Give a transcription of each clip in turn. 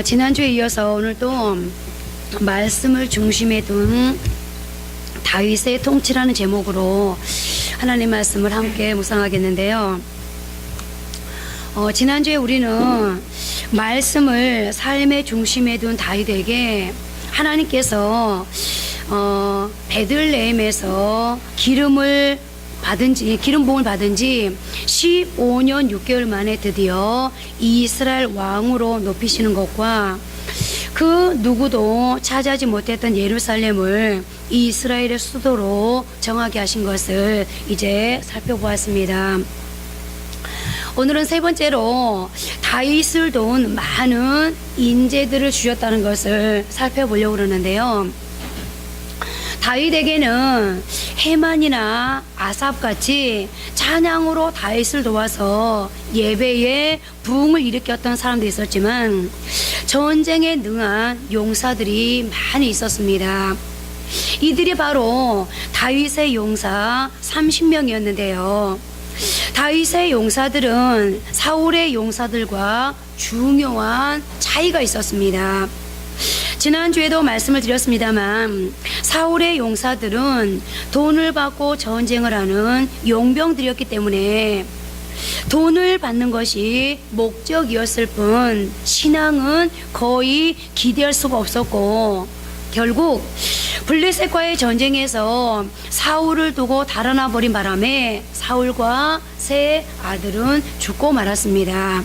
지난주에 이어서 오늘 또 말씀을 중심에 둔 다윗의 통치라는 제목으로 하나님 말씀을 함께 묵상하겠는데요. 지난주에 우리는 말씀을 삶의 중심에 둔 다윗에게 하나님께서 베들레헴에서 기름 부음을 받은 지 15년 6개월 만에 드디어 이스라엘 왕으로 높이시는 것과 그 누구도 차지하지 못했던 예루살렘을 이스라엘의 수도로 정하게 하신 것을 이제 살펴보았습니다. 오늘은 세 번째로 다윗을 도운 많은 인재들을 주셨다는 것을 살펴보려고 그러는데요. 다윗에게는 헤만이나 아삽같이 찬양으로 다윗을 도와서 예배에 부흥을 일으켰던 사람도 있었지만 전쟁에 능한 용사들이 많이 있었습니다. 이들이 바로 다윗의 용사 30명이었는데요. 다윗의 용사들은 사울의 용사들과 중요한 차이가 있었습니다. 지난주에도 말씀을 드렸습니다만 사울의 용사들은 돈을 받고 전쟁을 하는 용병들이었기 때문에 돈을 받는 것이 목적이었을 뿐 신앙은 거의 기대할 수가 없었고, 결국 블레셋과의 전쟁에서 사울을 두고 달아나 버린 바람에 사울과 세 아들은 죽고 말았습니다.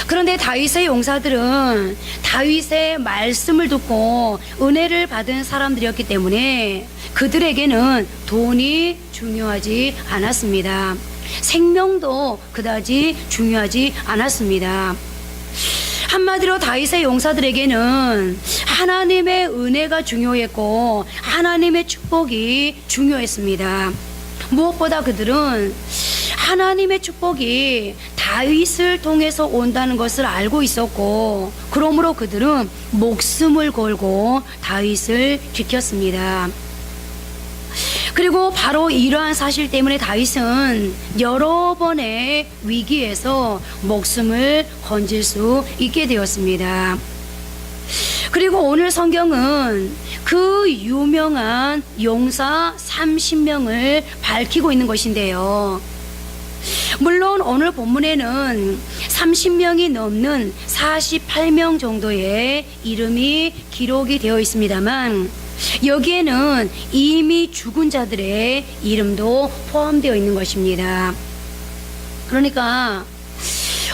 그런데 다윗의 용사들은 다윗의 말씀을 듣고 은혜를 받은 사람들이었기 때문에 그들에게는 돈이 중요하지 않았습니다. 생명도 그다지 중요하지 않았습니다. 한마디로 다윗의 용사들에게는 하나님의 은혜가 중요했고 하나님의 축복이 중요했습니다. 무엇보다 그들은 하나님의 축복이 다윗을 통해서 온다는 것을 알고 있었고, 그러므로 그들은 목숨을 걸고 다윗을 지켰습니다. 그리고 바로 이러한 사실 때문에 다윗은 여러 번의 위기에서 목숨을 건질 수 있게 되었습니다. 그리고 오늘 성경은 그 유명한 용사 30명을 밝히고 있는 것인데요. 물론 오늘 본문에는 30명이 넘는 48명 정도의 이름이 기록이 되어 있습니다만 여기에는 이미 죽은 자들의 이름도 포함되어 있는 것입니다. 그러니까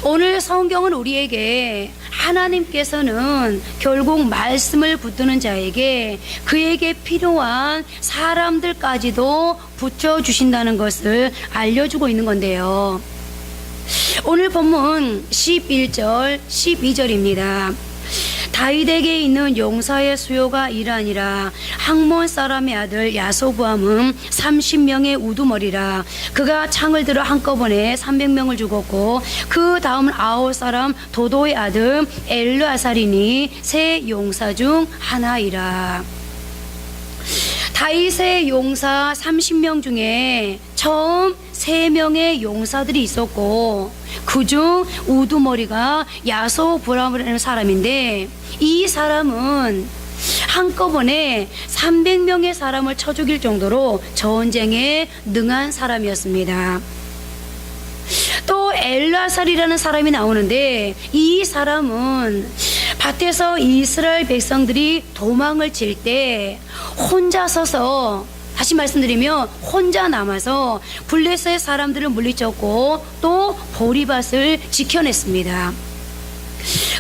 오늘 성경은 우리에게 하나님께서는 결국 말씀을 붙드는 자에게 그에게 필요한 사람들까지도 붙여주신다는 것을 알려주고 있는 건데요. 오늘 본문 11절 12절입니다. 다윗에게 있는 용사의 수요가 이러하니라. 학몬 사람의 아들 야소부암은 30명의 우두머리라. 그가 창을 들어 한꺼번에 300명을 죽었고 그 다음은 아홉 사람 도도의 아들 엘르아살이니 세 용사 중 하나이라. 다윗의 용사 30명 중에 처음 3명의 용사들이 있었고 그중 우두머리가 야소부암이라는 사람인데 이 사람은 한꺼번에 300명의 사람을 쳐 죽일 정도로 전쟁에 능한 사람이었습니다. 또 엘르아살이라는 사람이 나오는데 이 사람은 밭에서 이스라엘 백성들이 도망을 칠 때 혼자 서서, 다시 말씀드리면 혼자 남아서 블레셋 사람들을 물리쳤고 또 보리밭을 지켜냈습니다.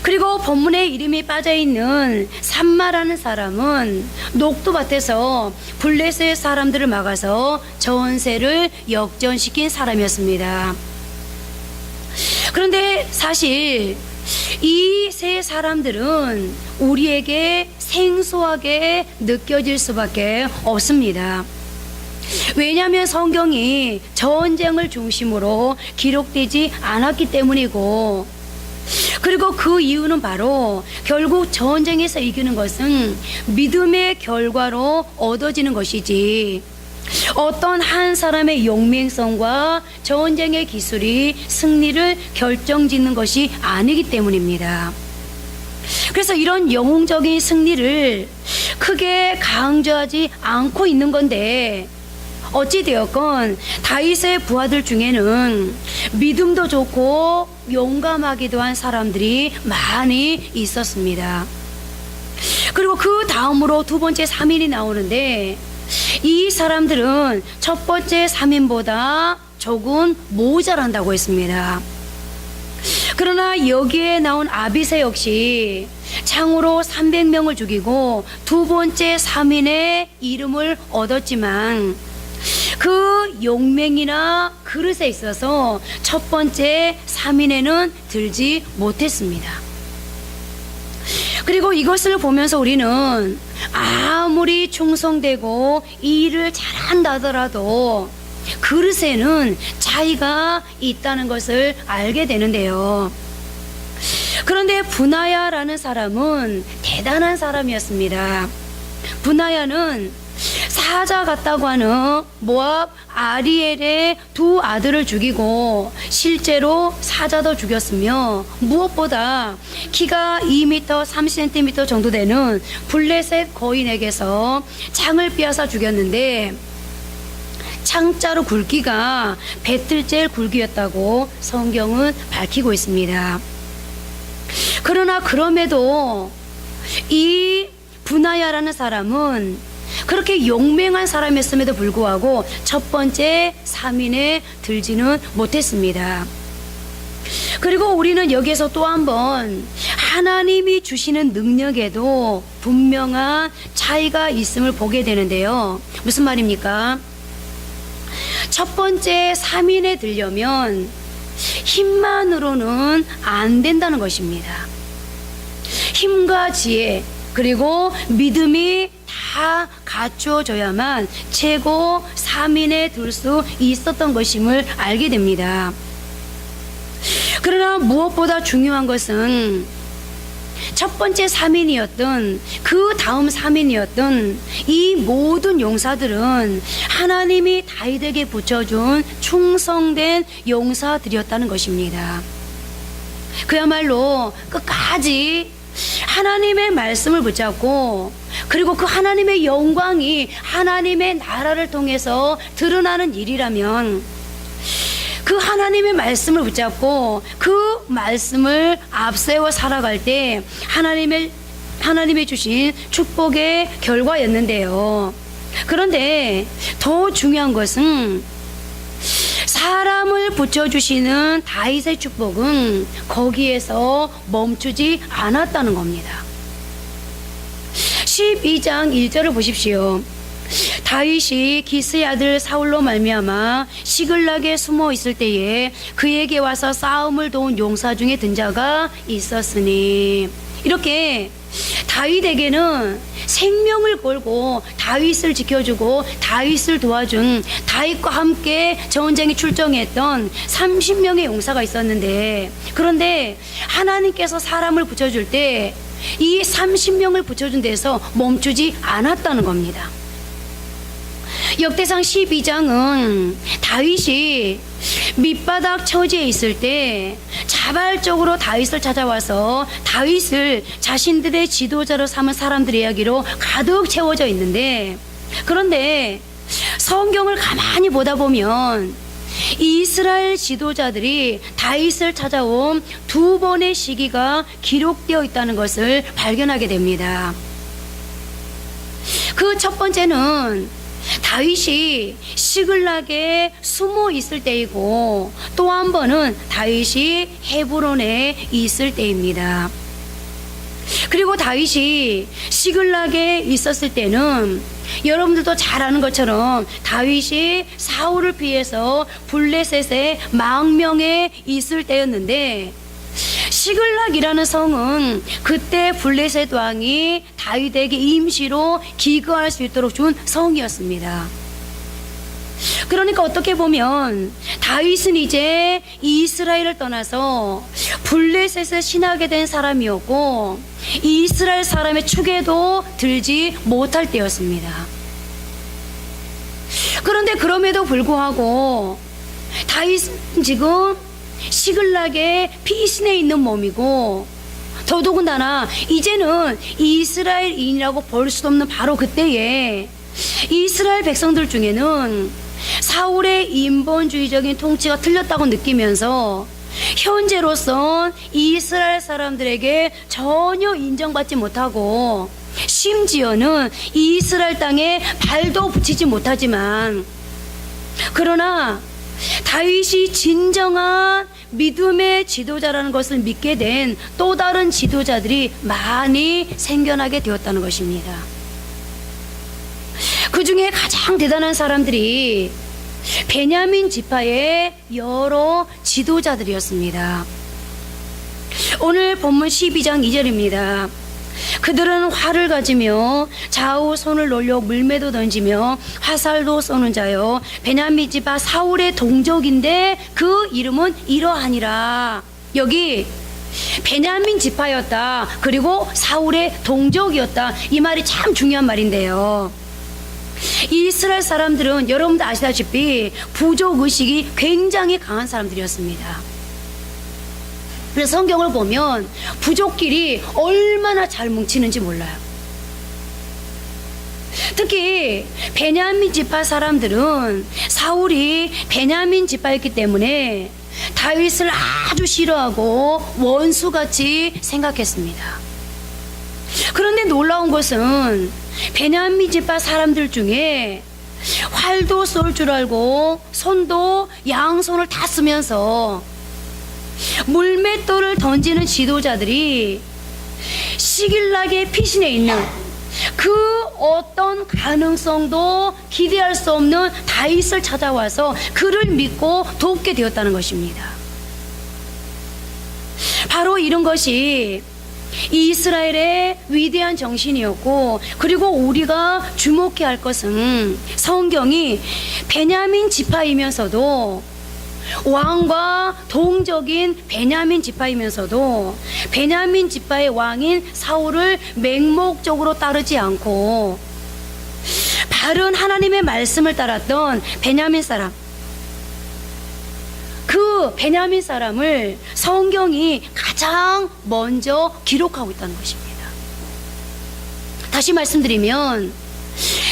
그리고 본문에 이름이 빠져있는 삼마라는 사람은 녹두밭에서 블레셋 사람들을 막아서 전세를 역전시킨 사람이었습니다. 그런데 사실 이 세 사람들은 우리에게 생소하게 느껴질 수밖에 없습니다. 왜냐하면 성경이 전쟁을 중심으로 기록되지 않았기 때문이고, 그리고 그 이유는 바로 결국 전쟁에서 이기는 것은 믿음의 결과로 얻어지는 것이지 어떤 한 사람의 용맹성과 전쟁의 기술이 승리를 결정짓는 것이 아니기 때문입니다. 그래서 이런 영웅적인 승리를 크게 강조하지 않고 있는 건데, 어찌되었건 다윗의 부하들 중에는 믿음도 좋고 용감하기도 한 사람들이 많이 있었습니다. 그리고 그 다음으로 두 번째 3인이 나오는데, 이 사람들은 첫 번째 3인보다 조금 모자란다고 했습니다. 그러나 여기에 나온 아비새 역시 창으로 300명을 죽이고 두 번째 3인의 이름을 얻었지만, 그 용맹이나 그릇에 있어서 첫 번째 3인에는 들지 못했습니다. 그리고 이것을 보면서 우리는 아무리 충성되고 일을 잘한다 하더라도 그릇에는 차이가 있다는 것을 알게 되는데요. 그런데 분하야라는 사람은 대단한 사람이었습니다. 분하야는 사자 같다고 하는 모압 아리엘의 두 아들을 죽이고 실제로 사자도 죽였으며, 무엇보다 키가 2m 30cm 정도 되는 블레셋 거인에게서 창을 빼앗아 죽였는데, 창자로 굵기가 배틀젤 굵기였다고 성경은 밝히고 있습니다. 그러나 그럼에도 이 분하야라는 사람은 그렇게 용맹한 사람이었음에도 불구하고 첫 번째 3인에 들지는 못했습니다. 그리고 우리는 여기에서 또 한 번 하나님이 주시는 능력에도 분명한 차이가 있음을 보게 되는데요. 무슨 말입니까? 첫 번째 3인에 들려면 힘만으로는 안 된다는 것입니다. 힘과 지혜 그리고 믿음이 다 갖추어져야만 최고 3인에 들 수 있었던 것임을 알게 됩니다. 그러나 무엇보다 중요한 것은 첫 번째 3인이었던 그 다음 3인이었던 이 모든 용사들은 하나님이 다윗에게 붙여준 충성된 용사들이었다는 것입니다. 그야말로 끝까지 하나님의 말씀을 붙잡고, 그리고 그 하나님의 영광이 하나님의 나라를 통해서 드러나는 일이라면 그 하나님의 말씀을 붙잡고 그 말씀을 앞세워 살아갈 때 하나님이 주신 축복의 결과였는데요. 그런데 더 중요한 것은 사람을 붙여주시는 다윗의 축복은 거기에서 멈추지 않았다는 겁니다. 12장 1절을 보십시오. 다윗이 기스의 아들 사울로 말미암아 시글락에 숨어 있을 때에 그에게 와서 싸움을 도운 용사 중에 든 자가 있었으니, 이렇게 다윗에게는 생명을 걸고 다윗을 지켜주고 다윗을 도와준, 다윗과 함께 전쟁에 출정했던 30명의 용사가 있었는데, 그런데 하나님께서 사람을 붙여줄 때 이 30명을 붙여준 데서 멈추지 않았다는 겁니다. 역대상 12장은 다윗이 밑바닥 처지에 있을 때 자발적으로 다윗을 찾아와서 다윗을 자신들의 지도자로 삼은 사람들의 이야기로 가득 채워져 있는데, 그런데 성경을 가만히 보다 보면 이스라엘 지도자들이 다윗을 찾아온 두 번의 시기가 기록되어 있다는 것을 발견하게 됩니다. 그 첫 번째는 다윗이 시글락에 숨어 있을 때이고, 또 한 번은 다윗이 헤브론에 있을 때입니다. 그리고 다윗이 시글락에 있었을 때는 여러분들도 잘 아는 것처럼 다윗이 사울을 피해서 블레셋의 망명에 있을 때였는데, 시글락이라는 성은 그때 블레셋 왕이 다윗에게 임시로 기거할 수 있도록 준 성이었습니다. 그러니까 어떻게 보면 다윗은 이제 이스라엘을 떠나서 블레셋에 신하게 된 사람이었고, 이스라엘 사람의 축에도 들지 못할 때였습니다. 그런데 그럼에도 불구하고 다윗은 지금 시글락에 피신해 있는 몸이고, 더더군다나 이제는 이스라엘인이라고 볼 수 없는 바로 그때에 이스라엘 백성들 중에는 사울의 인본주의적인 통치가 틀렸다고 느끼면서 현재로선 이스라엘 사람들에게 전혀 인정받지 못하고 심지어는 이스라엘 땅에 발도 붙이지 못하지만, 그러나 다윗이 진정한 믿음의 지도자라는 것을 믿게 된 또 다른 지도자들이 많이 생겨나게 되었다는 것입니다. 그 중에 가장 대단한 사람들이 베냐민 지파의 여러 지도자들이었습니다. 오늘 본문 12장 2절입니다. 그들은 활을 가지며 좌우 손을 놀려 물매도 던지며 화살도 쏘는 자요 베냐민 지파 사울의 동족인데 그 이름은 이러하니라. 여기 베냐민 지파였다, 그리고 사울의 동족이었다, 이 말이 참 중요한 말인데요. 이스라엘 사람들은 여러분도 아시다시피 부족의식이 굉장히 강한 사람들이었습니다. 그래서 성경을 보면 부족끼리 얼마나 잘 뭉치는지 몰라요. 특히 베냐민 지파 사람들은 사울이 베냐민 지파였기 때문에 다윗을 아주 싫어하고 원수같이 생각했습니다. 그런데 놀라운 것은 베냐민 지파 사람들 중에 활도 쏠 줄 알고 손도 양손을 다 쓰면서 물맷돌을 던지는 지도자들이 시길락의 피신에 있는 그 어떤 가능성도 기대할 수 없는 다윗을 찾아와서 그를 믿고 돕게 되었다는 것입니다. 바로 이런 것이 이스라엘의 위대한 정신이었고, 그리고 우리가 주목해야 할 것은 성경이 베냐민 지파이면서도 왕과 동족인 베냐민 지파이면서도 베냐민 지파의 왕인 사울을 맹목적으로 따르지 않고 바른 하나님의 말씀을 따랐던 베냐민 사람, 그 베냐민 사람을 성경이 가장 먼저 기록하고 있다는 것입니다. 다시 말씀드리면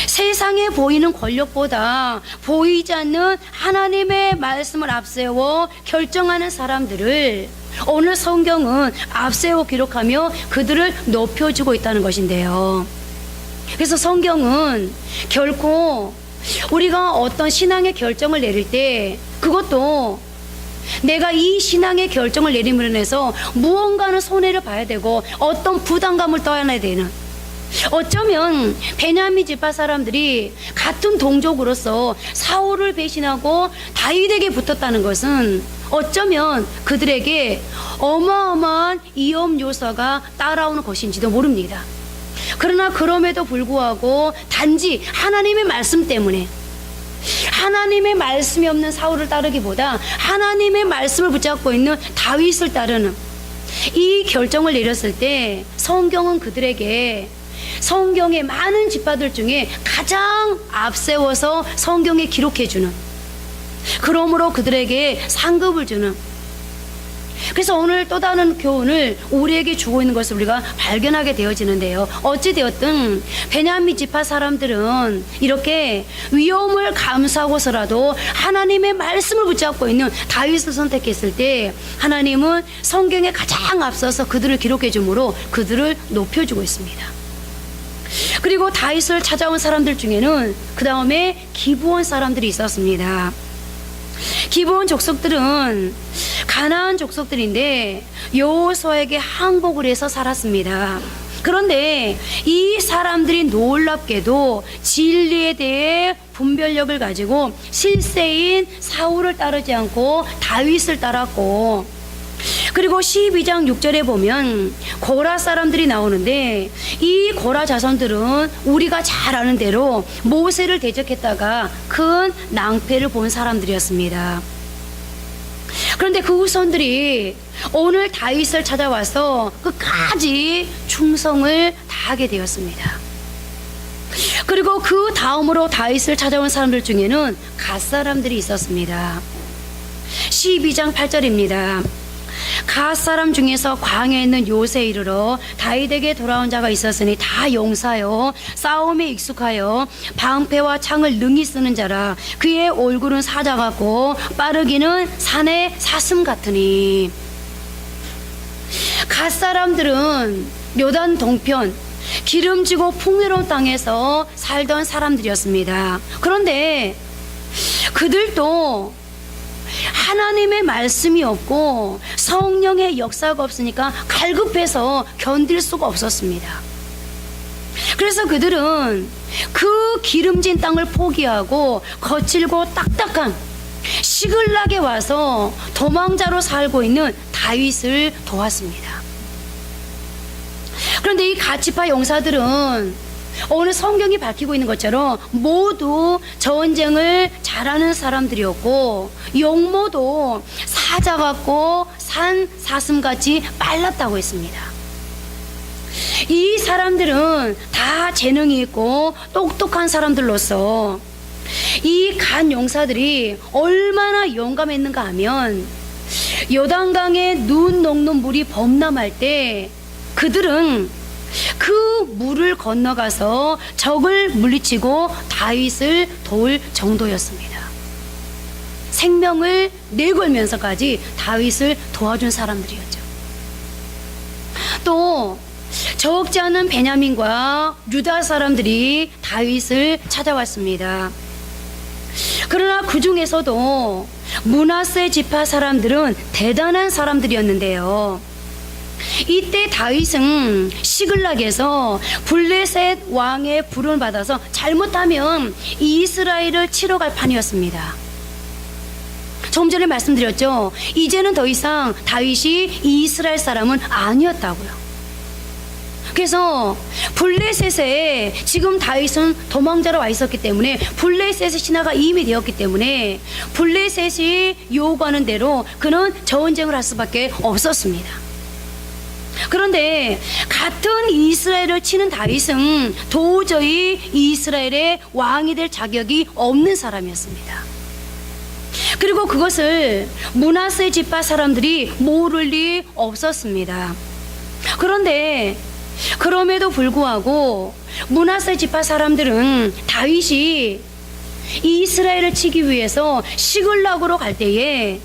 세상에 보이는 권력보다 보이지 않는 하나님의 말씀을 앞세워 결정하는 사람들을 오늘 성경은 앞세워 기록하며 그들을 높여주고 있다는 것인데요. 그래서 성경은 결코 우리가 어떤 신앙의 결정을 내릴 때 그것도 내가 이 신앙의 결정을 내림으로 인해서 무언가는 손해를 봐야 되고 어떤 부담감을 떠안아야 되는, 어쩌면 베냐민 지파 사람들이 같은 동족으로서 사울을 배신하고 다윗에게 붙었다는 것은 어쩌면 그들에게 어마어마한 위험 요소가 따라오는 것인지도 모릅니다. 그러나 그럼에도 불구하고 단지 하나님의 말씀 때문에, 하나님의 말씀이 없는 사울을 따르기보다 하나님의 말씀을 붙잡고 있는 다윗을 따르는 이 결정을 내렸을 때 성경은 그들에게 성경의 많은 지파들 중에 가장 앞세워서 성경에 기록해주는, 그러므로 그들에게 상급을 주는, 그래서 오늘 또 다른 교훈을 우리에게 주고 있는 것을 우리가 발견하게 되어지는데요. 어찌되었든 베냐민 지파 사람들은 이렇게 위험을 감수하고서라도 하나님의 말씀을 붙잡고 있는 다윗을 선택했을 때 하나님은 성경에 가장 앞서서 그들을 기록해 주므로 그들을 높여주고 있습니다. 그리고 다윗을 찾아온 사람들 중에는 그 다음에 기브온 사람들이 있었습니다. 기브온 족속들은 가나안 족속들인데 여호수아에게 항복을 해서 살았습니다. 그런데 이 사람들이 놀랍게도 진리에 대해 분별력을 가지고 실세인 사울을 따르지 않고 다윗을 따랐고, 그리고 12장 6절에 보면 고라 사람들이 나오는데 이 고라 자손들은 우리가 잘 아는 대로 모세를 대적했다가 큰 낭패를 본 사람들이었습니다. 그런데 그 후손들이 오늘 다윗을 찾아와서 끝까지 충성을 다하게 되었습니다. 그리고 그 다음으로 다윗을 찾아온 사람들 중에는 갓 사람들이 있었습니다. 12장 8절입니다. 갓 사람 중에서 광야에 있는 요새에 이르러 다윗에게 돌아온 자가 있었으니 다 용사요 싸움에 익숙하여 방패와 창을 능히 쓰는 자라. 그의 얼굴은 사자 같고 빠르기는 산의 사슴 같으니. 갓 사람들은 요단 동편 기름지고 풍요로운 땅에서 살던 사람들이었습니다. 그런데 그들도 하나님의 말씀이 없고 성령의 역사가 없으니까 갈급해서 견딜 수가 없었습니다. 그래서 그들은 그 기름진 땅을 포기하고 거칠고 딱딱한 시글락에 와서 도망자로 살고 있는 다윗을 도왔습니다. 그런데 이 갓지파 용사들은 오늘 성경이 밝히고 있는 것처럼 모두 전쟁을 잘하는 사람들이었고 용모도 사자 같고 산 사슴같이 빨랐다고 했습니다. 이 사람들은 다 재능이 있고 똑똑한 사람들로서 이 간 용사들이 얼마나 용감했는가 하면 요단강에 눈 녹는 물이 범람할 때 그들은 그 물을 건너가서 적을 물리치고 다윗을 도울 정도였습니다. 생명을 내걸면서까지 다윗을 도와준 사람들이었죠. 또 적지 않은 베냐민과 유다 사람들이 다윗을 찾아왔습니다. 그러나 그 중에서도 므낫세 지파 사람들은 대단한 사람들이었는데요. 이때 다윗은 시글락에서 블레셋 왕의 부름을 받아서 잘못하면 이스라엘을 치러 갈 판이었습니다. 좀 전에 말씀드렸죠. 이제는 더 이상 다윗이 이스라엘 사람은 아니었다고요. 그래서 블레셋에 지금 다윗은 도망자로 와 있었기 때문에 블레셋의 신하가 이미 되었기 때문에 블레셋이 요구하는 대로 그는 전쟁을 할 수밖에 없었습니다. 그런데 같은 이스라엘을 치는 다윗은 도저히 이스라엘의 왕이 될 자격이 없는 사람이었습니다. 그리고 그것을 므낫세 지파 사람들이 모를 리 없었습니다. 그런데 그럼에도 불구하고 므낫세 지파 사람들은 다윗이 이스라엘을 치기 위해서 시글락으로 갈 때에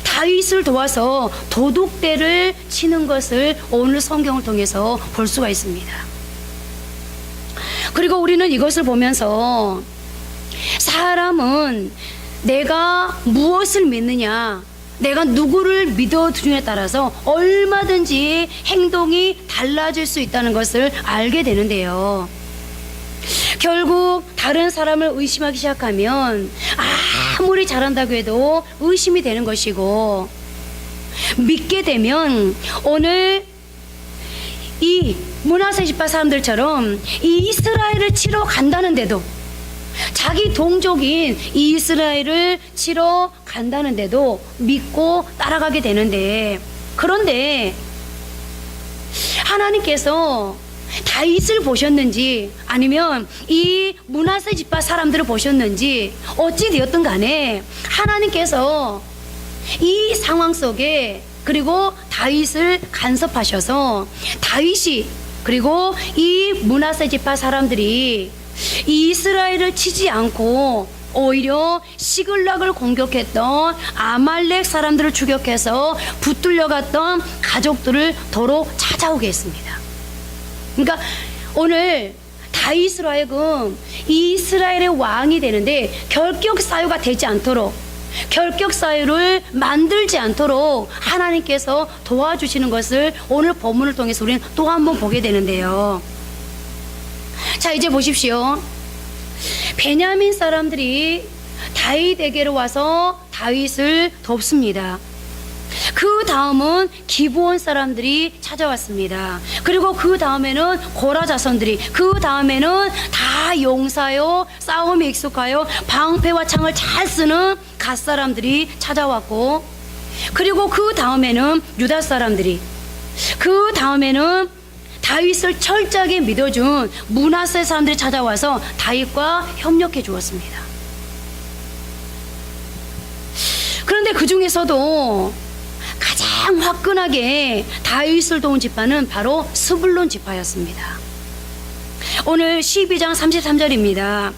다윗을 도와서 도둑대를 치는 것을 오늘 성경을 통해서 볼 수가 있습니다. 그리고 우리는 이것을 보면서 사람은 내가 무엇을 믿느냐, 내가 누구를 믿어주냐에 따라서 얼마든지 행동이 달라질 수 있다는 것을 알게 되는데요. 결국 다른 사람을 의심하기 시작하면 아무리 잘한다고 해도 의심이 되는 것이고, 믿게 되면 오늘 이 므낫세 지파 사람들처럼 이스라엘을 치러 간다는데도, 자기 동족인 이스라엘을 치러 간다는데도 믿고 따라가게 되는데, 그런데 하나님께서 다윗을 보셨는지 아니면 이 므낫세 지파 사람들을 보셨는지 어찌 되었든 간에 하나님께서 이 상황 속에 그리고 다윗을 간섭하셔서 다윗이 그리고 이 므낫세 지파 사람들이 이스라엘을 치지 않고 오히려 시글락을 공격했던 아말렉 사람들을 추격해서 붙들려 갔던 가족들을 도로 찾아오게 했습니다. 그러니까 오늘 다윗으로 하여금 이스라엘의 왕이 되는데 결격 사유가 되지 않도록, 결격 사유를 만들지 않도록 하나님께서 도와주시는 것을 오늘 본문을 통해서 우리는 또 한 번 보게 되는데요. 자, 이제 보십시오. 베냐민 사람들이 다윗에게로 와서 다윗을 돕습니다. 그 다음은 기브온 사람들이 찾아왔습니다. 그리고 그 다음에는 고라 자손들이, 그 다음에는 다 용사요, 싸움에 익숙하여 방패와 창을 잘 쓰는 갓 사람들이 찾아왔고, 그리고 그 다음에는 유다 사람들이, 그 다음에는 다윗을 철저하게 믿어준 므낫세 사람들이 찾아와서 다윗과 협력해 주었습니다. 그런데 그 중에서도 가장 가장 화끈하게 다윗을 도운 지파는 바로 스불론 지파였습니다. 오늘 12장 33절입니다.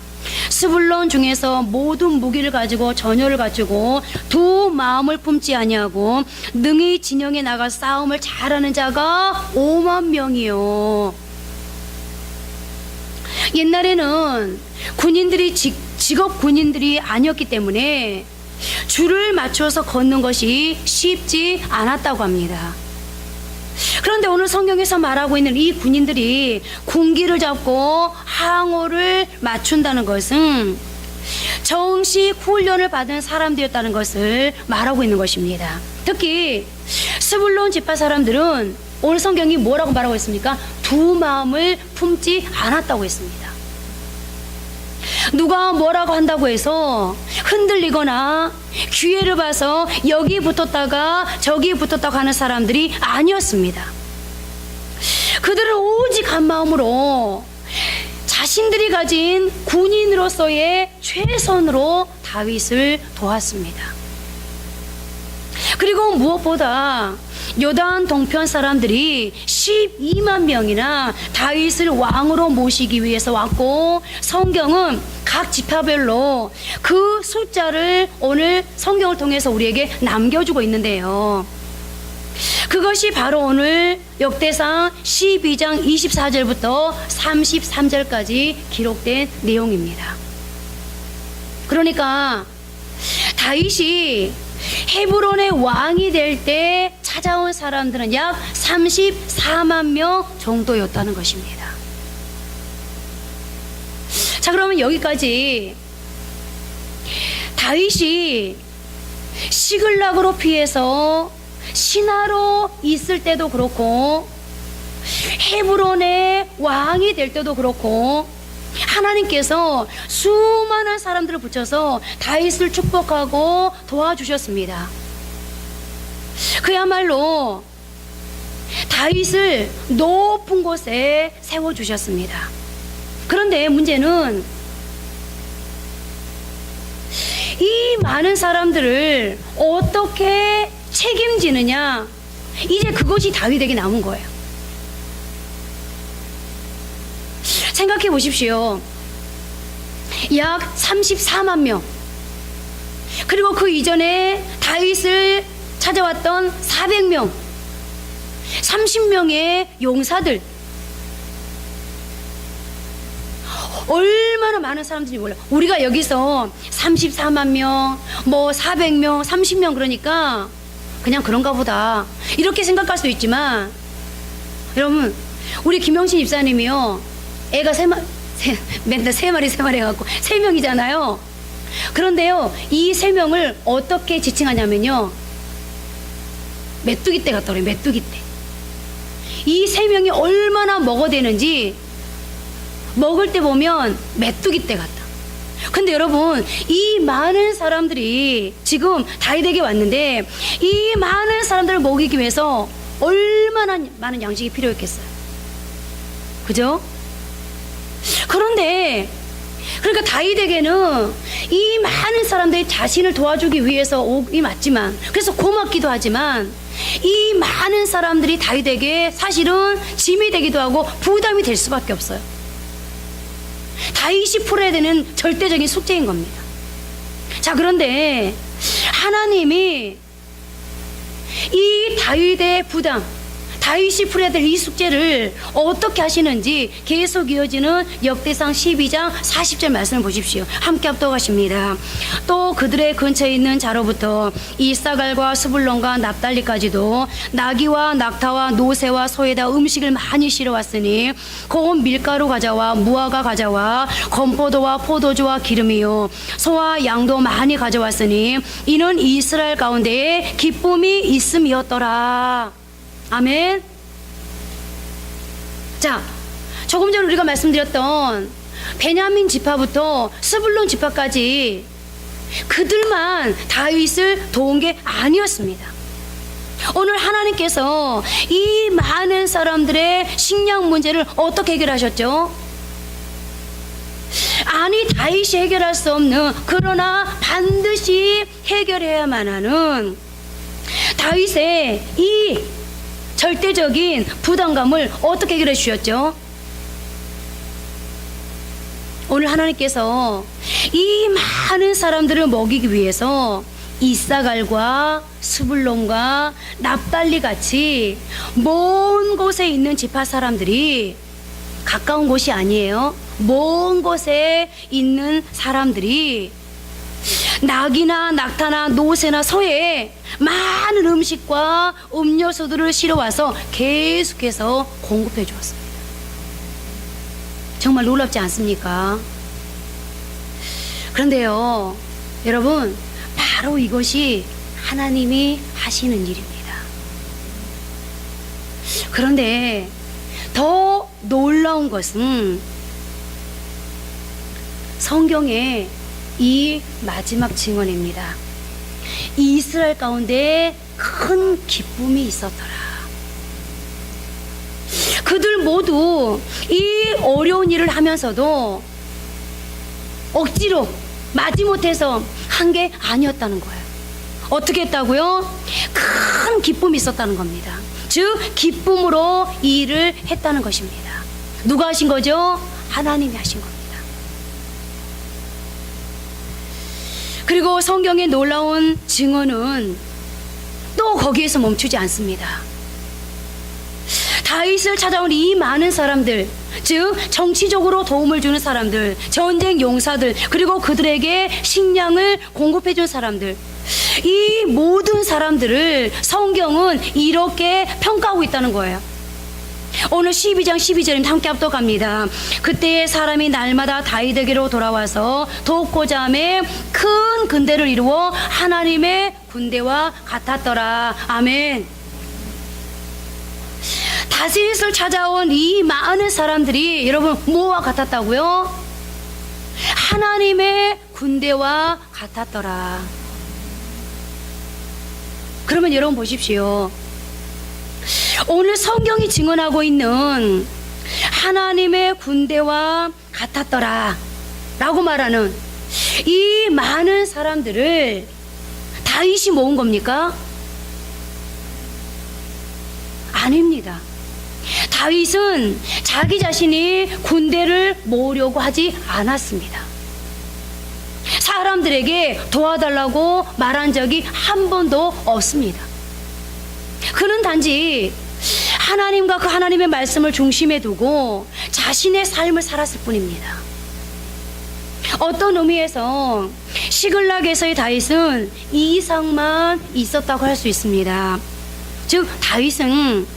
스불론 중에서 모든 무기를 가지고 전열을 갖추고 두 마음을 품지 아니하고 능히 진영에 나가 싸움을 잘하는 자가 5만 명이요. 옛날에는 군인들이 직업 군인들이 아니었기 때문에 줄을 맞춰서 걷는 것이 쉽지 않았다고 합니다. 그런데 오늘 성경에서 말하고 있는 이 군인들이 군기를 잡고 항호를 맞춘다는 것은 정식 훈련을 받은 사람들이었다는 것을 말하고 있는 것입니다. 특히 스불론 지파 사람들은 오늘 성경이 뭐라고 말하고 있습니까? 두 마음을 품지 않았다고 했습니다. 누가 뭐라고 한다고 해서 흔들리거나 기회를 봐서 여기 붙었다가 저기 붙었다고 하는 사람들이 아니었습니다. 그들은 오직 한 마음으로 자신들이 가진 군인으로서의 최선으로 다윗을 도왔습니다. 그리고 무엇보다 요단 동편 사람들이 12만 명이나 다윗을 왕으로 모시기 위해서 왔고, 성경은 각 지파별로 그 숫자를 오늘 성경을 통해서 우리에게 남겨주고 있는데요. 그것이 바로 오늘 역대상 12장 24절부터 33절까지 기록된 내용입니다. 그러니까 다윗이 헤브론의 왕이 될 때 찾아온 사람들은 약 34만 명 정도였다는 것입니다. 자, 그러면 여기까지 다윗이 시글락으로 피해서 신하로 있을 때도 그렇고 헤브론의 왕이 될 때도 그렇고 하나님께서 수많은 사람들을 붙여서 다윗을 축복하고 도와주셨습니다. 그야말로 다윗을 높은 곳에 세워주셨습니다. 그런데 문제는 이 많은 사람들을 어떻게 책임지느냐, 이제 그것이 다윗에게 남은 거예요. 생각해 보십시오. 약 34만 명, 그리고 그 이전에 다윗을 찾아왔던 400명, 30명의 용사들, 얼마나 많은 사람들이 몰라요. 우리가 여기서 34만 명, 뭐 400명, 30명 그러니까 그냥 그런가 보다 이렇게 생각할 수도 있지만, 여러분, 우리 김영신 집사님이요, 애가 맨날 세 마리 해갖고 3명이잖아요. 그런데요, 이 3명을 어떻게 지칭하냐면요, 메뚜기 떼 같더래요. 메뚜기 떼. 이 3명이 얼마나 먹어대는지 먹을 때 보면 메뚜기 떼 같다. 근데 여러분, 이 많은 사람들이 지금 다윗에게 왔는데 이 많은 사람들을 먹이기 위해서 얼마나 많은 양식이 필요했겠어요. 그죠? 그런데 그러니까 다윗에게는 이 많은 사람들이 자신을 도와주기 위해서 오기 맞지만, 그래서 고맙기도 하지만, 이 많은 사람들이 다윗에게 사실은 짐이 되기도 하고 부담이 될 수밖에 없어요. 다윗이 풀어야 되는 절대적인 숙제인 겁니다. 자, 그런데 하나님이 이 다윗의 부담, 다윗이 풀어야 될 이 숙제를 어떻게 하시는지 계속 이어지는 역대상 12장 40절 말씀을 보십시오. 함께 합독하십니다. 또 그들의 근처에 있는 자로부터 이사갈과 스불론과 납달리까지도 나귀와 낙타와 노새와 소에다 음식을 많이 실어왔으니 고운 밀가루 가져와 무화과 가져와 건포도와 포도주와 기름이요 소와 양도 많이 가져왔으니 이는 이스라엘 가운데에 기쁨이 있음이었더라. 아멘. 자, 조금 전 우리가 말씀드렸던 베냐민 지파부터 스불론 지파까지 그들만 다윗을 도운 게 아니었습니다. 오늘 하나님께서 이 많은 사람들의 식량 문제를 어떻게 해결하셨죠? 아니, 다윗이 해결할 수 없는, 그러나 반드시 해결해야만 하는, 다윗의 이 절대적인 부담감을 어떻게 해결해 주셨죠? 오늘 하나님께서 이 많은 사람들을 먹이기 위해서 이사갈과 스불론과 납달리 같이 먼 곳에 있는 지파 사람들이, 가까운 곳이 아니에요, 먼 곳에 있는 사람들이 낙이나 낙타나 노새나 소에 많은 음식과 음료수들을 실어와서 계속해서 공급해 주었습니다. 정말 놀랍지 않습니까? 그런데요, 여러분, 바로 이것이 하나님이 하시는 일입니다. 그런데 더 놀라운 것은 성경에 이 마지막 증언입니다. 이스라엘 가운데 큰 기쁨이 있었더라. 그들 모두 이 어려운 일을 하면서도 억지로 마지못해서 한 게 아니었다는 거예요. 어떻게 했다고요? 큰 기쁨이 있었다는 겁니다. 즉 기쁨으로 이 일을 했다는 것입니다. 누가 하신 거죠? 하나님이 하신 겁니다. 그리고 성경의 놀라운 증언은 또 거기에서 멈추지 않습니다. 다윗을 찾아온 이 많은 사람들, 즉 정치적으로 도움을 주는 사람들, 전쟁 용사들, 그리고 그들에게 식량을 공급해 준 사람들, 이 모든 사람들을 성경은 이렇게 평가하고 있다는 거예요. 오늘 12장 12절입니다. 함께 합독합니다. 그때의 사람이 날마다 다윗에게로 돌아와서 돕고자 하며 큰 군대를 이루어 하나님의 군대와 같았더라. 아멘. 다윗을 찾아온 이 많은 사람들이 여러분 뭐와 같았다고요? 하나님의 군대와 같았더라. 그러면 여러분 보십시오. 오늘 성경이 증언하고 있는 하나님의 군대와 같았더라 라고 말하는 이 많은 사람들을 다윗이 모은 겁니까? 아닙니다. 다윗은 자기 자신이 군대를 모으려고 하지 않았습니다. 사람들에게 도와달라고 말한 적이 한 번도 없습니다. 그는 단지 하나님과 그 하나님의 말씀을 중심에 두고 자신의 삶을 살았을 뿐입니다. 어떤 의미에서 시글락에서의 다윗은 이 이상만 있었다고 할 수 있습니다. 즉 다윗은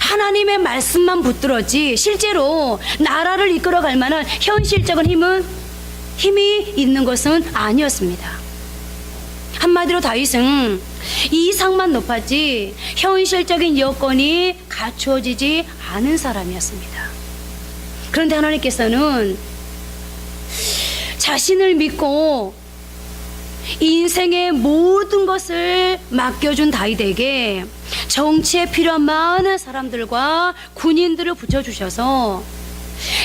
하나님의 말씀만 붙들었지 실제로 나라를 이끌어갈 만한 현실적인 힘이 있는 것은 아니었습니다. 한마디로 다윗은 이상만 높았지 현실적인 여건이 갖추어지지 않은 사람이었습니다. 그런데 하나님께서는 자신을 믿고 인생의 모든 것을 맡겨준 다윗에게 정치에 필요한 많은 사람들과 군인들을 붙여주셔서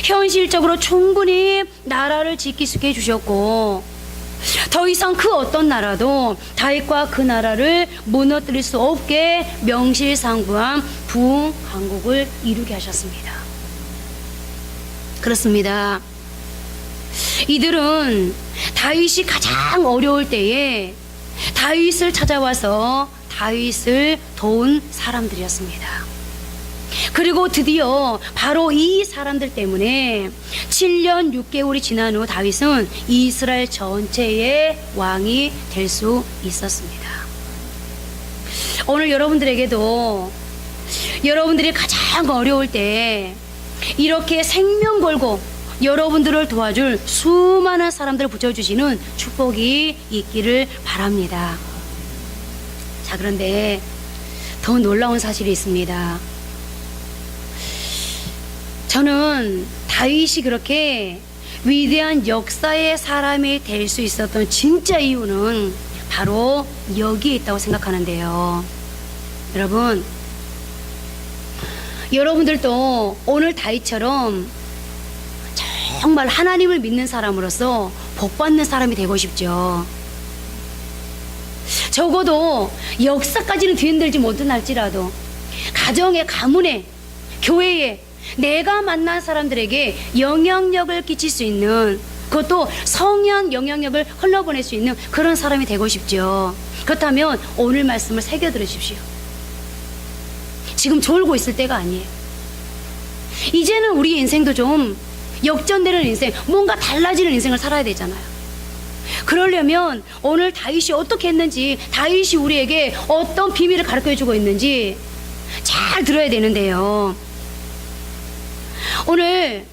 현실적으로 충분히 나라를 지킬 수 있게 해주셨고, 더 이상 그 어떤 나라도 다윗과 그 나라를 무너뜨릴 수 없게 명실상부한 부흥 왕국을 이루게 하셨습니다. 그렇습니다. 이들은 다윗이 가장 어려울 때에 다윗을 찾아와서 다윗을 도운 사람들이었습니다. 그리고 드디어 바로 이 사람들 때문에 7년 6개월이 지난 후 다윗은 이스라엘 전체의 왕이 될 수 있었습니다. 오늘 여러분들에게도 여러분들이 가장 어려울 때 이렇게 생명 걸고 여러분들을 도와줄 수많은 사람들을 붙여주시는 축복이 있기를 바랍니다. 자, 그런데 더 놀라운 사실이 있습니다. 저는 다윗이 그렇게 위대한 역사의 사람이 될 수 있었던 진짜 이유는 바로 여기에 있다고 생각하는데요. 여러분, 여러분들도 오늘 다윗처럼 정말 하나님을 믿는 사람으로서 복받는 사람이 되고 싶죠. 적어도 역사까지는 뒤흔들지 못할지라도 가정에, 가문에, 교회에 내가 만난 사람들에게 영향력을 끼칠 수 있는, 그것도 성의한 영향력을 흘러보낼 수 있는 그런 사람이 되고 싶죠. 그렇다면 오늘 말씀을 새겨 들으십시오. 지금 졸고 있을 때가 아니에요. 이제는 우리 인생도 좀 역전되는 인생, 뭔가 달라지는 인생을 살아야 되잖아요. 그러려면 오늘 다윗이 어떻게 했는지, 다윗이 우리에게 어떤 비밀을 가르쳐주고 있는지 잘 들어야 되는데요. 오늘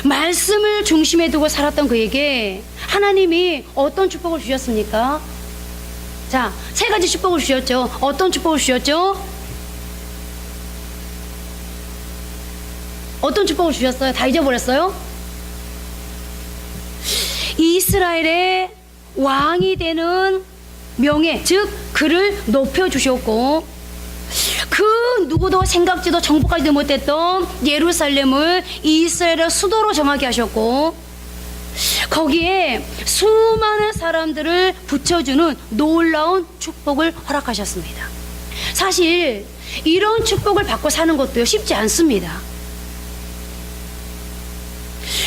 말씀을 중심에 두고 살았던 그에게 하나님이 어떤 축복을 주셨습니까? 자, 세 가지 축복을 주셨죠. 어떤 축복을 주셨죠? 어떤 축복을 주셨어요? 다 잊어버렸어요? 이스라엘의 왕이 되는 명예, 즉 그를 높여주셨고, 그 누구도 생각지도 정복하지도 못했던 예루살렘을 이스라엘의 수도로 정하게 하셨고, 거기에 수많은 사람들을 붙여주는 놀라운 축복을 허락하셨습니다. 사실 이런 축복을 받고 사는 것도 쉽지 않습니다.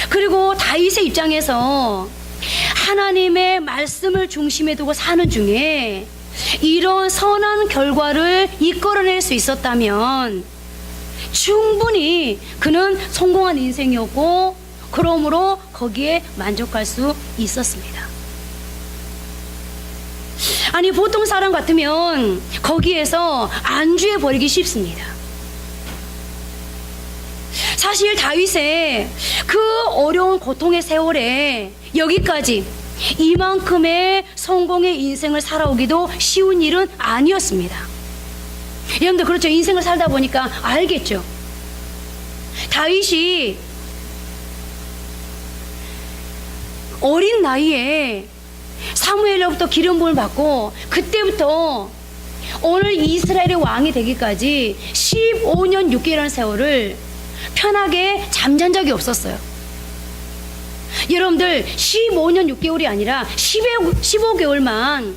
그리고 다윗의 입장에서 하나님의 말씀을 중심에 두고 사는 중에 이런 선한 결과를 이끌어낼 수 있었다면 충분히 그는 성공한 인생이었고, 그러므로 거기에 만족할 수 있었습니다. 아니, 보통 사람 같으면 거기에서 안주해 버리기 쉽습니다. 사실 다윗의 그 어려운 고통의 세월에 여기까지 이만큼의 성공의 인생을 살아오기도 쉬운 일은 아니었습니다. 여러분들 그렇죠? 인생을 살다 보니까 알겠죠? 다윗이 어린 나이에 사무엘로부터 기름 부음을 받고 그때부터 오늘 이스라엘의 왕이 되기까지 15년 6개월이라는 세월을 편하게 잠잔 적이 없었어요. 여러분들 15년 6개월이 아니라 15개월만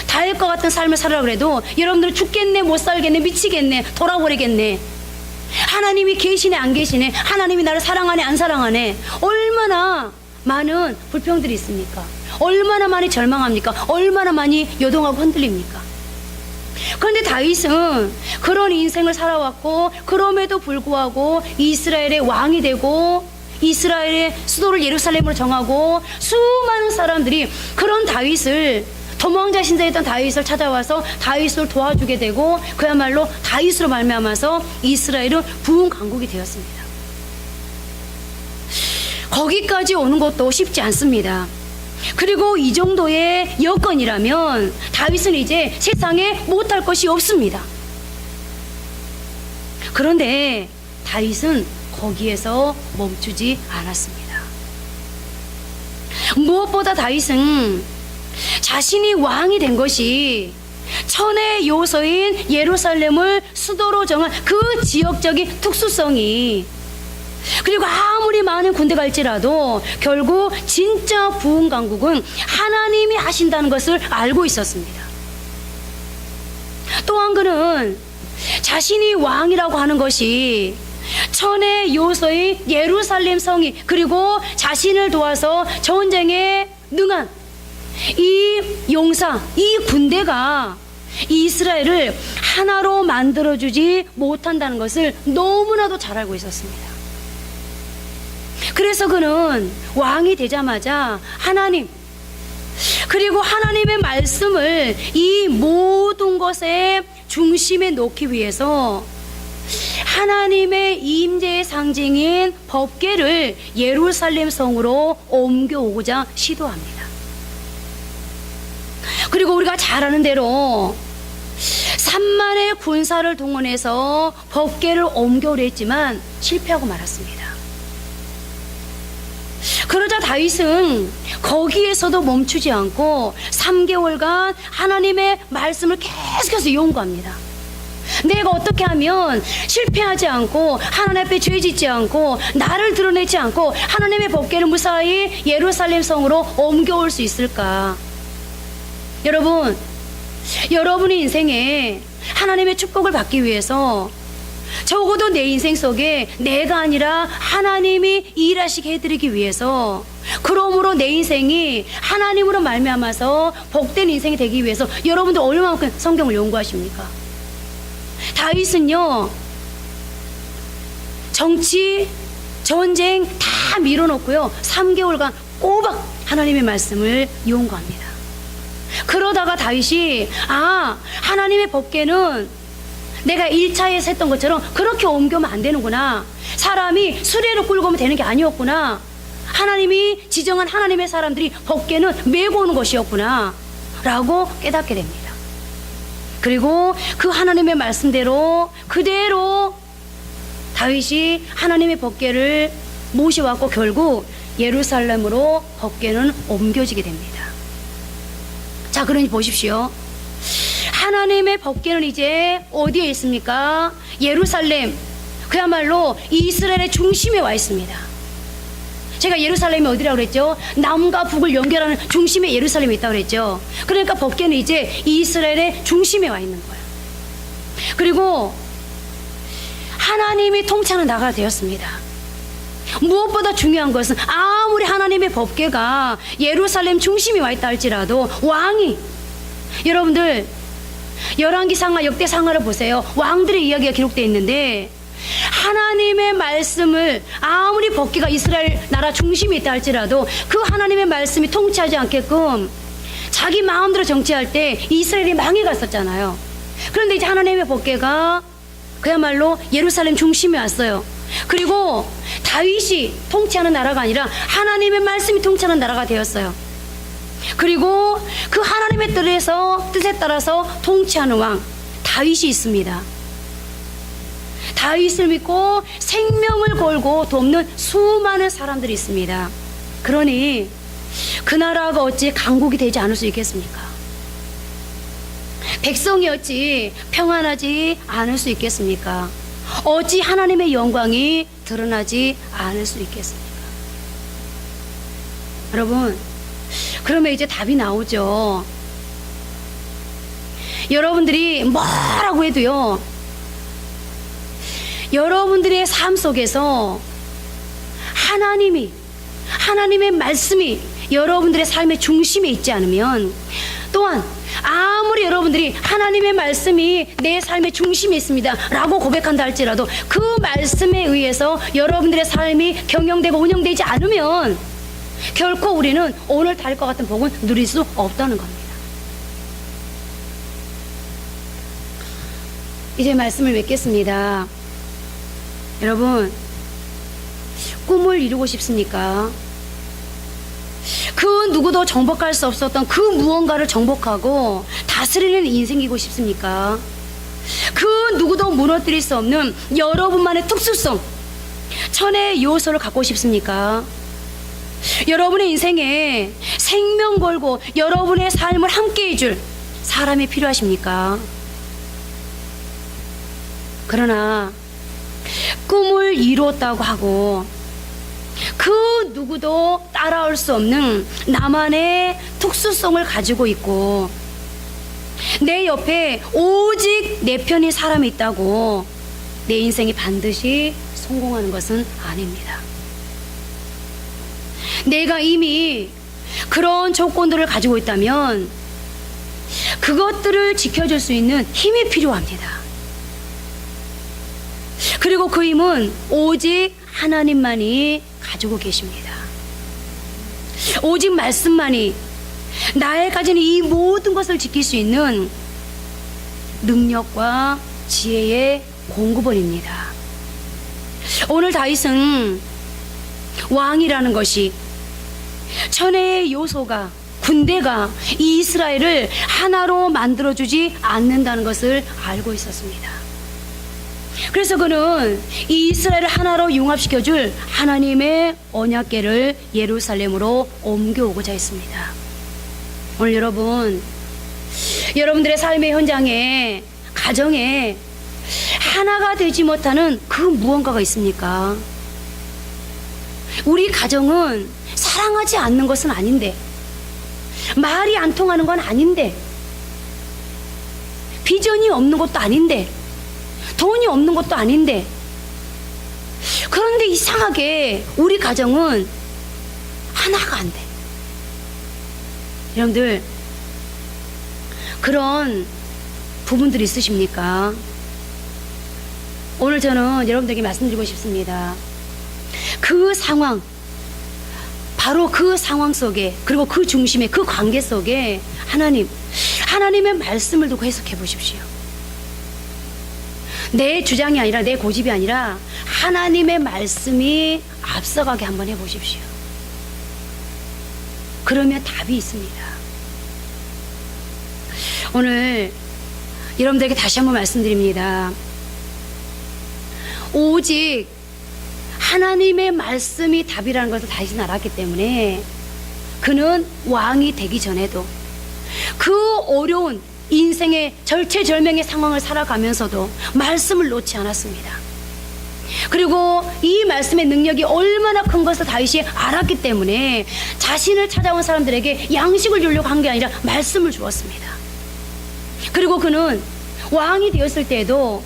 다윗과 같은 삶을 살아라 그래도 여러분들 죽겠네, 못 살겠네, 미치겠네, 돌아버리겠네, 하나님이 계시네 안 계시네, 하나님이 나를 사랑하네 안 사랑하네, 얼마나 많은 불평들이 있습니까? 얼마나 많이 절망합니까? 얼마나 많이 요동하고 흔들립니까? 그런데 다윗은 그런 인생을 살아왔고, 그럼에도 불구하고 이스라엘의 왕이 되고 이스라엘의 수도를 예루살렘으로 정하고, 수많은 사람들이 그런 다윗을, 도망자 신세였던 다윗을 찾아와서 다윗을 도와주게 되고, 그야말로 다윗으로 말미암아서 이스라엘은 부흥 강국이 되었습니다. 거기까지 오는 것도 쉽지 않습니다. 그리고 이 정도의 여건이라면 다윗은 이제 세상에 못할 것이 없습니다. 그런데 다윗은 거기에서 멈추지 않았습니다. 무엇보다 다윗은 자신이 왕이 된 것이 천의 요소인 예루살렘을 수도로 정한 그 지역적인 특수성이, 그리고 아무리 많은 군대가 있지라도 결국 진짜 부흥 강국은 하나님이 하신다는 것을 알고 있었습니다. 또한 그는 자신이 왕이라고 하는 것이 천의 요소인 예루살렘 성이, 그리고 자신을 도와서 전쟁에 능한 이 용사, 이 군대가 이스라엘을 하나로 만들어주지 못한다는 것을 너무나도 잘 알고 있었습니다. 그래서 그는 왕이 되자마자 하나님, 그리고 하나님의 말씀을 이 모든 것의 중심에 놓기 위해서 하나님의 임재의 상징인 법궤를 예루살렘 성으로 옮겨오고자 시도합니다. 그리고 우리가 잘 아는 대로 3만의 군사를 동원해서 법궤를 옮겨오려 했지만 실패하고 말았습니다. 그러자 다윗은 거기에서도 멈추지 않고 3개월간 하나님의 말씀을 계속해서 요구합니다. 내가 어떻게 하면 실패하지 않고 하나님 앞에 죄짓지 않고 나를 드러내지 않고 하나님의 법궤를 무사히 예루살렘 성으로 옮겨올 수 있을까? 여러분, 여러분의 인생에 하나님의 축복을 받기 위해서 적어도 내 인생 속에 내가 아니라 하나님이 일하시게 해드리기 위해서, 그러므로 내 인생이 하나님으로 말미암아서 복된 인생이 되기 위해서 여러분들 얼마만큼 성경을 연구하십니까? 다윗은요, 정치, 전쟁 다 밀어놓고요 3개월간 꼬박 하나님의 말씀을 연구합니다. 그러다가 다윗이 하나님의 법궤는 내가 1차에서 했던 것처럼 그렇게 옮겨면 안 되는구나, 사람이 수레로 끌고 오면 되는 게 아니었구나, 하나님이 지정한 하나님의 사람들이 법궤는 메고 오는 것이었구나 라고 깨닫게 됩니다. 그리고 그 하나님의 말씀대로 그대로 다윗이 하나님의 법궤를 모셔왔고 결국 예루살렘으로 법궤는 옮겨지게 됩니다. 자, 그러니 보십시오. 하나님의 법궤는 이제 어디에 있습니까? 예루살렘, 그야말로 이스라엘의 중심에 와 있습니다. 제가 예루살렘이 어디라고 그랬죠? 남과 북을 연결하는 중심에 예루살렘이 있다고 그랬죠. 그러니까 법궤는 이제 이스라엘의 중심에 와 있는 거예요. 그리고 하나님이 통치하는 나라가 되었습니다. 무엇보다 중요한 것은 아무리 하나님의 법궤가 예루살렘 중심에 와 있다 할지라도 왕이, 여러분들 열왕기상하 역대상하를 보세요. 왕들의 이야기가 기록되어 있는데 하나님의 말씀을 아무리 법궤가 이스라엘 나라 중심에 있다 할지라도 그 하나님의 말씀이 통치하지 않게끔 자기 마음대로 정치할 때 이스라엘이 망해갔었잖아요. 그런데 이제 하나님의 법궤가 그야말로 예루살렘 중심에 왔어요. 그리고 다윗이 통치하는 나라가 아니라 하나님의 말씀이 통치하는 나라가 되었어요. 그리고 그 하나님의 뜻에 따라서 통치하는 왕 다윗이 있습니다. 다윗을 믿고 생명을 걸고 돕는 수많은 사람들이 있습니다. 그러니 그 나라가 어찌 강국이 되지 않을 수 있겠습니까? 백성이 어찌 평안하지 않을 수 있겠습니까? 어찌 하나님의 영광이 드러나지 않을 수 있겠습니까? 여러분, 그러면 이제 답이 나오죠. 여러분들이 뭐라고 해도요, 여러분들의 삶 속에서 하나님의 말씀이 여러분들의 삶의 중심에 있지 않으면, 또한 아무리 여러분들이 하나님의 말씀이 내 삶의 중심에 있습니다 라고 고백한다 할지라도 그 말씀에 의해서 여러분들의 삶이 경영되고 운영되지 않으면 결코 우리는 오늘 다를 것 같은 복은 누릴 수 없다는 겁니다. 이제 말씀을 맺겠습니다. 여러분, 꿈을 이루고 싶습니까? 그 누구도 정복할 수 없었던 그 무언가를 정복하고 다스리는 인생이고 싶습니까? 그 누구도 무너뜨릴 수 없는 여러분만의 특수성, 천혜의 요소를 갖고 싶습니까? 여러분의 인생에 생명 걸고 여러분의 삶을 함께 해줄 사람이 필요하십니까? 그러나 꿈을 이루었다고 하고 그 누구도 따라올 수 없는 나만의 특수성을 가지고 있고 내 옆에 오직 내 편인 사람이 있다고 내 인생이 반드시 성공하는 것은 아닙니다. 내가 이미 그런 조건들을 가지고 있다면 그것들을 지켜줄 수 있는 힘이 필요합니다. 그리고 그 힘은 오직 하나님만이 가지고 계십니다. 오직 말씀만이 나의 가진 이 모든 것을 지킬 수 있는 능력과 지혜의 공급원입니다. 오늘 다윗은 왕이라는 것이, 천혜의 요소가, 군대가 이스라엘을 하나로 만들어주지 않는다는 것을 알고 있었습니다. 그래서 그는 이스라엘을 하나로 융합시켜줄 하나님의 언약궤를 예루살렘으로 옮겨오고자 했습니다. 오늘 여러분들의 삶의 현장에, 가정에 하나가 되지 못하는 그 무언가가 있습니까? 우리 가정은 사랑하지 않는 것은 아닌데, 말이 안 통하는 건 아닌데, 비전이 없는 것도 아닌데, 돈이 없는 것도 아닌데, 그런데 이상하게 우리 가정은 하나가 안 돼. 여러분들, 그런 부분들이 있으십니까? 오늘 저는 여러분들에게 말씀드리고 싶습니다. 그 상황, 바로 그 상황 속에, 그리고 그 중심에, 그 관계 속에 하나님의 말씀을 두고 해석해 보십시오. 내 주장이 아니라, 내 고집이 아니라 하나님의 말씀이 앞서가게 한번 해보십시오. 그러면 답이 있습니다. 오늘 여러분들에게 다시 한번 말씀드립니다. 오직 하나님의 말씀이 답이라는 것을 다윗은 알았기 때문에 그는 왕이 되기 전에도 그 어려운 인생의 절체절명의 상황을 살아가면서도 말씀을 놓지 않았습니다. 그리고 이 말씀의 능력이 얼마나 큰 것을 다윗이 알았기 때문에 자신을 찾아온 사람들에게 양식을 주려고 한 게 아니라 말씀을 주었습니다. 그리고 그는 왕이 되었을 때에도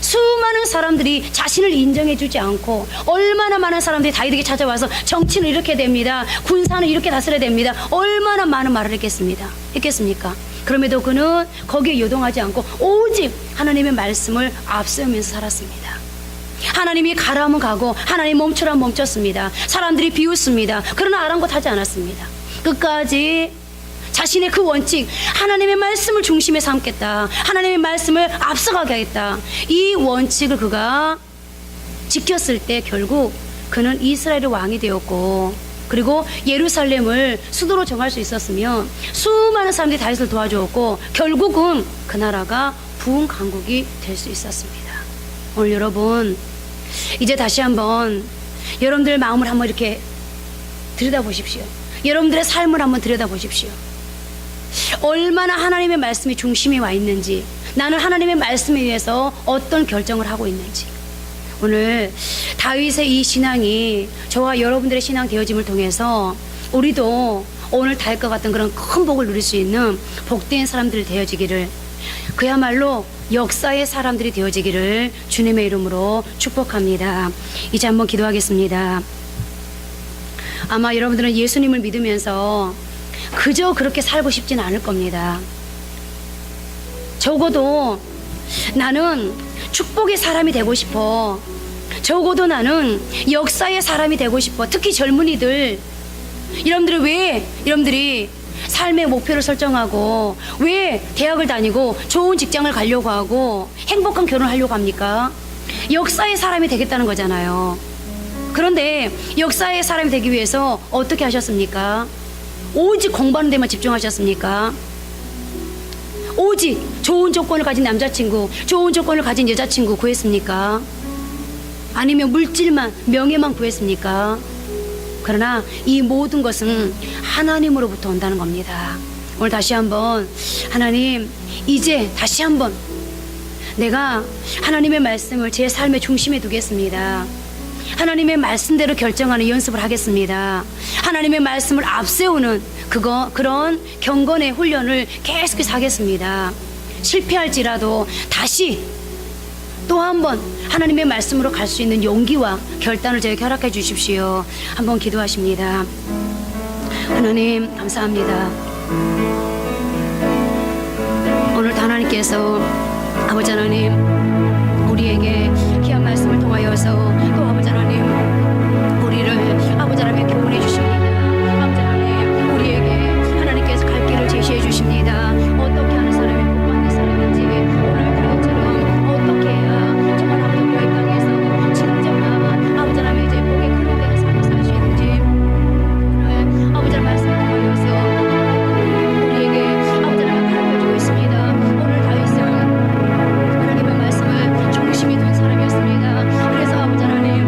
수많은 사람들이 자신을 인정해 주지 않고, 얼마나 많은 사람들이 다윗에게 찾아와서 정치는 이렇게 됩니다, 군사는 이렇게 다스려야 됩니다, 얼마나 많은 말을 했겠습니까? 그럼에도 그는 거기에 요동하지 않고 오직 하나님의 말씀을 앞세우면서 살았습니다. 하나님이 가라면 가고 하나님 멈추라면 멈췄습니다. 사람들이 비웃습니다. 그러나 아랑곳하지 않았습니다. 끝까지 자신의 그 원칙, 하나님의 말씀을 중심에 삼겠다, 하나님의 말씀을 앞서가게 하겠다, 이 원칙을 그가 지켰을 때 결국 그는 이스라엘의 왕이 되었고, 그리고 예루살렘을 수도로 정할 수 있었으며 수많은 사람들이 다윗을 도와주었고 결국은 그 나라가 부흥 강국이 될 수 있었습니다. 오늘 여러분, 이제 다시 한번 여러분들의 마음을 한번 이렇게 들여다보십시오. 여러분들의 삶을 한번 들여다보십시오. 얼마나 하나님의 말씀이 중심에 와 있는지, 나는 하나님의 말씀에 의해서 어떤 결정을 하고 있는지. 오늘 다윗의 이 신앙이 저와 여러분들의 신앙 되어짐을 통해서 우리도 오늘 다윗과 같은 그런 큰 복을 누릴 수 있는 복된 사람들이 되어지기를, 그야말로 역사의 사람들이 되어지기를 주님의 이름으로 축복합니다. 이제 한번 기도하겠습니다. 아마 여러분들은 예수님을 믿으면서 그저 그렇게 살고 싶지는 않을 겁니다. 적어도 나는 축복의 사람이 되고 싶어, 적어도 나는 역사의 사람이 되고 싶어. 특히 젊은이들, 여러분들이 삶의 목표를 설정하고 왜 대학을 다니고 좋은 직장을 가려고 하고 행복한 결혼을 하려고 합니까? 역사의 사람이 되겠다는 거잖아요. 그런데 역사의 사람이 되기 위해서 어떻게 하셨습니까? 오직 공부하는 데만 집중하셨습니까? 오직 좋은 조건을 가진 남자친구, 좋은 조건을 가진 여자친구 구했습니까? 아니면 물질만, 명예만 구했습니까? 그러나 이 모든 것은 하나님으로부터 온다는 겁니다. 오늘 다시 한번, 하나님, 이제 다시 한번 내가 하나님의 말씀을 제 삶의 중심에 두겠습니다. 하나님의 말씀대로 결정하는 연습을 하겠습니다. 하나님의 말씀을 앞세우는 그런 경건의 훈련을 계속해서 하겠습니다. 실패할지라도 다시 또 한 번 하나님의 말씀으로 갈 수 있는 용기와 결단을 저에게 허락해 주십시오. 한번 기도하십니다. 하나님, 감사합니다. 오늘 하나님께서 아버지 하나님, 우리에게 귀한 말씀을 통하여서 또 아버지 하나님, 우리를 아버지 하나님 교훈해 주십니다. 아버지 하나님, 우리에게 하나님께서 갈 길을 제시해 주십니다. 어떻게 하는 사람이 복 받는 사람인지, 오늘 그것처럼 어떻게 해야 정말 아버지 우리의 땅에서 진정한 아버지 하나님 이제 복의 근원되는 삶을 살 수 있는지, 오늘 아버지 하나님 말씀을 통하여서 우리에게 아버지 하나님 가르쳐주고 있습니다. 오늘 다윗은 하나님의 말씀을 중심에 둔 사람이었습니다. 그래서 아버지 하나님,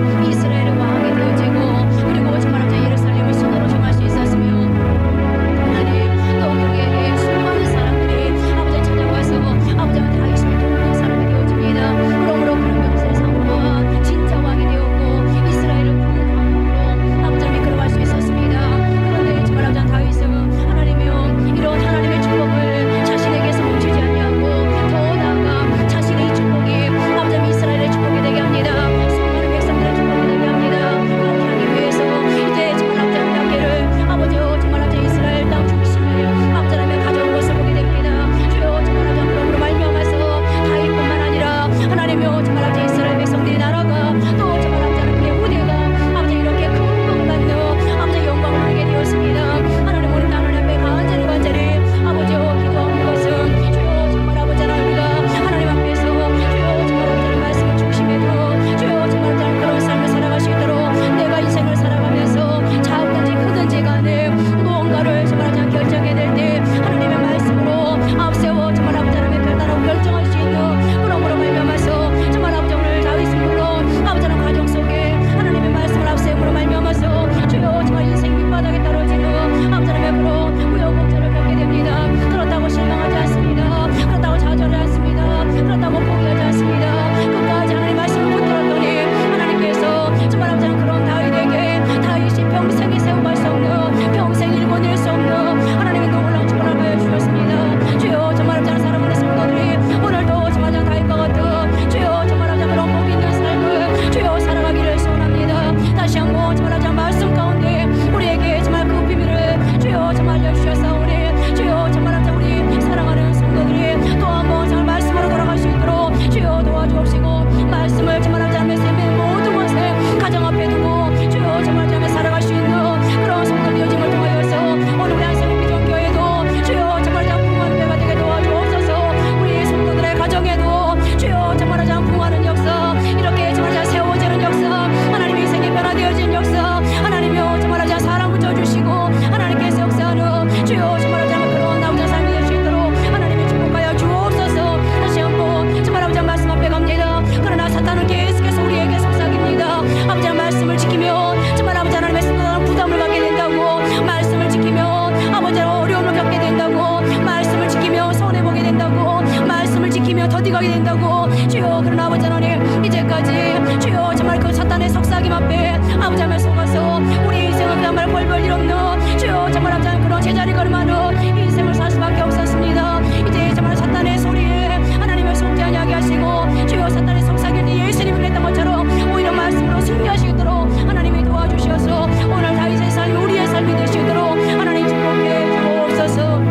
된다고, 말씀을 지키며 더디가게 된다고. 주여, 그러나 아버지 하나님, 이제까지 주여 정말 그 사탄의 속삭임 앞에 아버지 하나님 속아서 우리 인생은 정말 벌벌 일 없는 주여 정말 아버지 하나님 그런 제자리 걸음하는 인생을 살 수밖에 없었습니다. 이제 정말 사탄의 소리에 하나님을 속죄하게 하시고, 주여 사탄의 속삭일 때 예수님이 그랬던 것처럼 오히려 말씀으로 승리하시도록 하나님이 도와주셔서 오늘 다윗의 삶이 우리의 삶이 되시도록 하나님 축복해 주옵소서.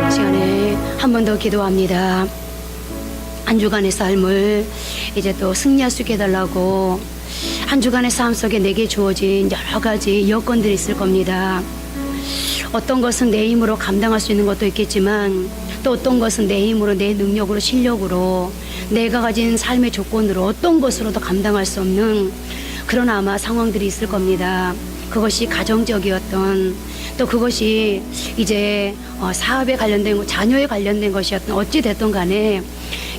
시간에 한 번 더 기도합니다. 한 주간의 삶을 이제 또 승리할 수 있게 해달라고. 한 주간의 삶 속에 내게 주어진 여러 가지 여건들이 있을 겁니다. 어떤 것은 내 힘으로 감당할 수 있는 것도 있겠지만, 또 어떤 것은 내 힘으로, 내 능력으로, 실력으로, 내가 가진 삶의 조건으로 어떤 것으로도 감당할 수 없는 그런 아마 상황들이 있을 겁니다. 그것이 가정적이었던, 또 그것이 이제 사업에 관련된 것, 자녀에 관련된 것이었던, 어찌 됐든 간에